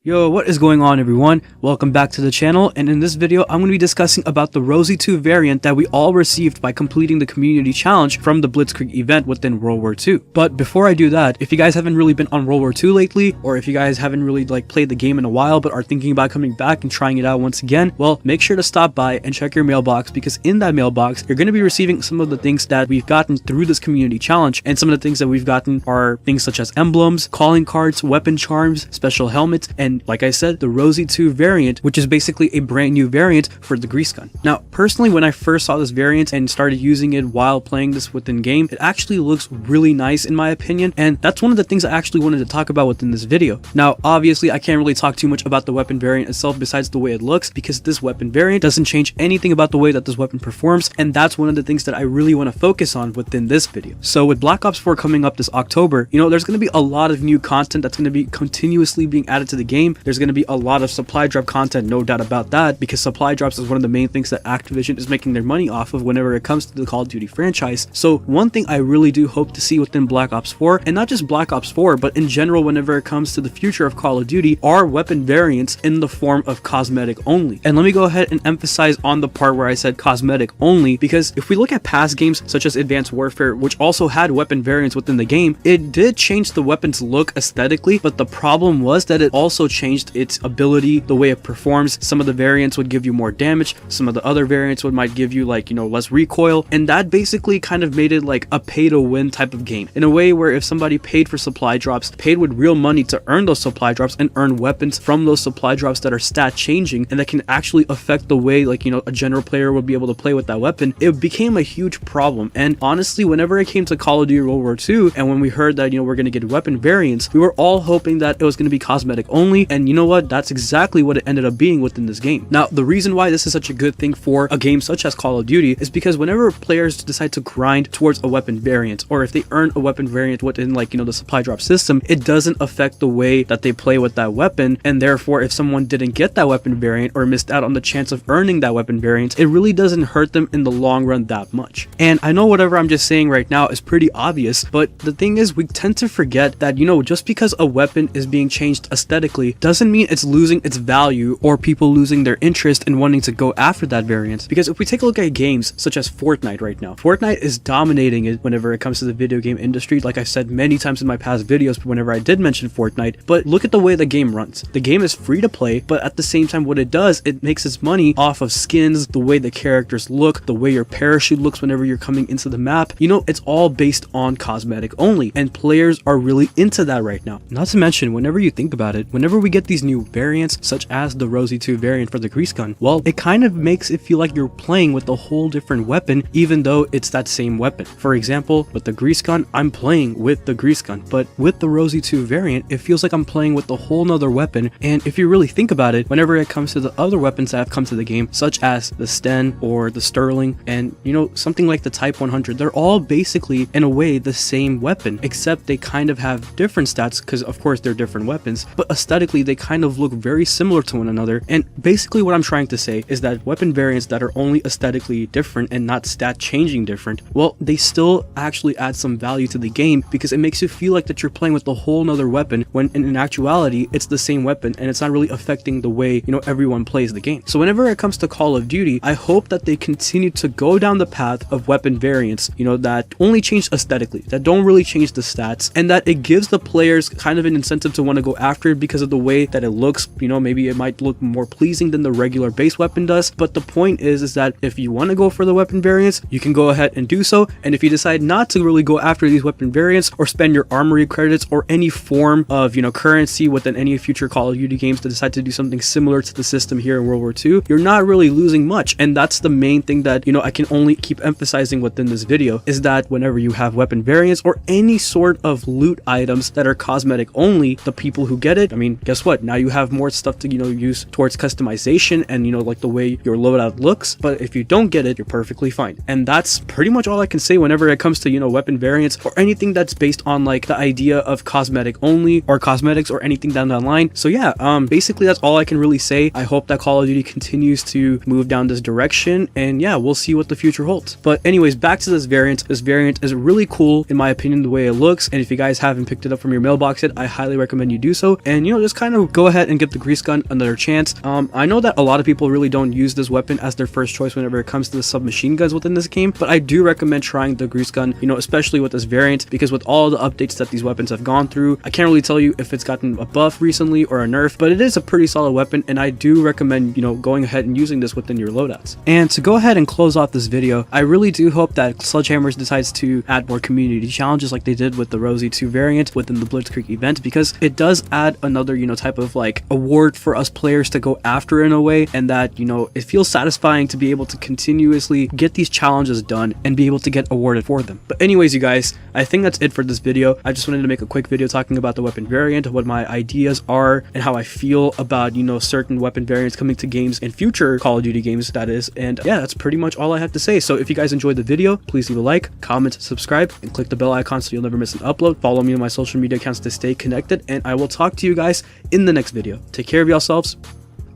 Yo, what is going on everyone? Welcome back to the channel, and in this video I'm going to be discussing about the Rosie II variant that we all received by completing the community challenge from the Blitzkrieg event within World War II. But before I do that, if you guys haven't really been on World War II lately, or if you guys haven't really played the game in a while but are thinking about coming back and trying it out once again, well, make sure to stop by and check your mailbox, because in that mailbox you're going to be receiving some of the things that we've gotten through this community challenge, and some of the things that we've gotten are things such as emblems, calling cards, weapon charms, special helmets, and like I said, the Rosie II variant, which is basically a brand new variant for the grease gun. Now, personally, when I first saw this variant and started using it while playing this within game, it actually looks really nice in my opinion, and that's one of the things I actually wanted to talk about within this video. Now, obviously, I can't really talk too much about the weapon variant itself besides the way it looks, because this weapon variant doesn't change anything about the way that this weapon performs, and that's one of the things that I really want to focus on within this video. So with Black Ops 4 coming up this October, there's going to be a lot of new content that's going to be continuously being added to the game. There's going to be a lot of supply drop content, no doubt about that, because supply drops is one of the main things that Activision is making their money off of whenever it comes to the Call of Duty franchise. So one thing I really do hope to see within Black Ops 4, and not just Black Ops 4, but in general whenever it comes to the future of Call of Duty, are weapon variants in the form of cosmetic only. And let me go ahead and emphasize on the part where I said cosmetic only, because if we look at past games such as Advanced Warfare, which also had weapon variants within the game, it did change the weapon's look aesthetically, but the problem was that it also changed its ability, the way it performs. Some of the variants would give you more damage, some of the other variants might give you less recoil, and that basically kind of made it like a pay to win type of game, in a way where if somebody paid for supply drops, paid with real money to earn those supply drops and earn weapons from those supply drops that are stat changing and that can actually affect the way a general player would be able to play with that weapon, it became a huge problem. And honestly, whenever it came to Call of Duty World War II, and when we heard that we're going to get weapon variants, we were all hoping that it was going to be cosmetic only, and you know what, that's exactly what it ended up being within this game. Now, the reason why this is such a good thing for a game such as Call of Duty is because whenever players decide to grind towards a weapon variant, or if they earn a weapon variant within the supply drop system, it doesn't affect the way that they play with that weapon, and therefore if someone didn't get that weapon variant or missed out on the chance of earning that weapon variant, it really doesn't hurt them in the long run that much. And I know whatever I'm just saying right now is pretty obvious, but the thing is, we tend to forget that just because a weapon is being changed aesthetically doesn't mean it's losing its value or people losing their interest in wanting to go after that variant. Because if we take a look at games such as Fortnite right now, Fortnite is dominating it whenever it comes to the video game industry, like I said many times in my past videos whenever I did mention Fortnite. But look at the way the game runs. The game is free to play, but at the same time what it does, it makes its money off of skins, the way the characters look, the way your parachute looks whenever you're coming into the map. It's all based on cosmetic only, and players are really into that right now. Not to mention, whenever you think about it, whenever we get these new variants such as the Rosie II variant for the grease gun, well, it kind of makes it feel like you're playing with a whole different weapon, even though it's that same weapon. For example, with the grease gun, I'm playing with the grease gun, but with the Rosie II variant, it feels like I'm playing with a whole nother weapon. And if you really think about it, whenever it comes to the other weapons that have come to the game, such as the Sten or the Sterling, and something like the Type 100, they're all basically in a way the same weapon, except they kind of have different stats, because of course they're different weapons, but aesthetically they kind of look very similar to one another. And basically what I'm trying to say is that weapon variants that are only aesthetically different and not stat changing different, well, they still actually add some value to the game, because it makes you feel like that you're playing with a whole nother weapon, when in actuality it's the same weapon and it's not really affecting the way everyone plays the game. So whenever it comes to Call of Duty, I hope that they continue to go down the path of weapon variants that only change aesthetically, that don't really change the stats, and that it gives the players kind of an incentive to want to go after it because of the way that it looks. Maybe it might look more pleasing than the regular base weapon does, but the point is that if you want to go for the weapon variants, you can go ahead and do so. And if you decide not to really go after these weapon variants, or spend your armory credits or any form of currency within any future Call of Duty games to decide to do something similar to the system here in World War II, you're not really losing much. And that's the main thing that I can only keep emphasizing within this video, is that whenever you have weapon variants or any sort of loot items that are cosmetic only, the people who get it, guess what, now you have more stuff to use towards customization and the way your loadout looks. But if you don't get it, you're perfectly fine. And that's pretty much all I can say whenever it comes to weapon variants or anything that's based on the idea of cosmetic only or cosmetics or anything down the line. So yeah, basically that's all I can really say. I hope that Call of Duty continues to move down this direction, and yeah, we'll see what the future holds. But anyways, back to this variant. This variant is really cool in my opinion, the way it looks, and if you guys haven't picked it up from your mailbox yet, I highly recommend you do so. And just just kind of go ahead and give the grease gun another chance. I know that a lot of people really don't use this weapon as their first choice whenever it comes to the submachine guns within this game, but I do recommend trying the grease gun, you know, especially with this variant, because with all the updates that these weapons have gone through, I can't really tell you if it's gotten a buff recently or a nerf, but it is a pretty solid weapon, and I do recommend, you know, going ahead and using this within your loadouts. And to go ahead and close off this video, I really do hope that Sledgehammers decides to add more community challenges like they did with the Rosie II variant within the Blitzkrieg event, because it does add another, you know, type of like award for us players to go after in a way, and that, you know, it feels satisfying to be able to continuously get these challenges done and be able to get awarded for them. But anyways, you guys, I think that's it for this video. I just wanted to make a quick video talking about the weapon variant, what my ideas are, and how I feel about, you know, certain weapon variants coming to games in future Call of Duty games, that is. And yeah, that's pretty much all I have to say. So if you guys enjoyed the video, please leave a like, comment, subscribe, and click the bell icon so you'll never miss an upload. Follow me on my social media accounts to stay connected, and I will talk to you guys in the next video. Take care of yourselves,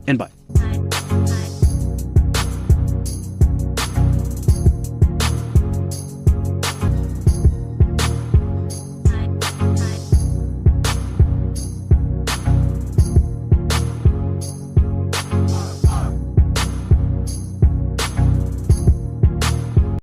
and bye.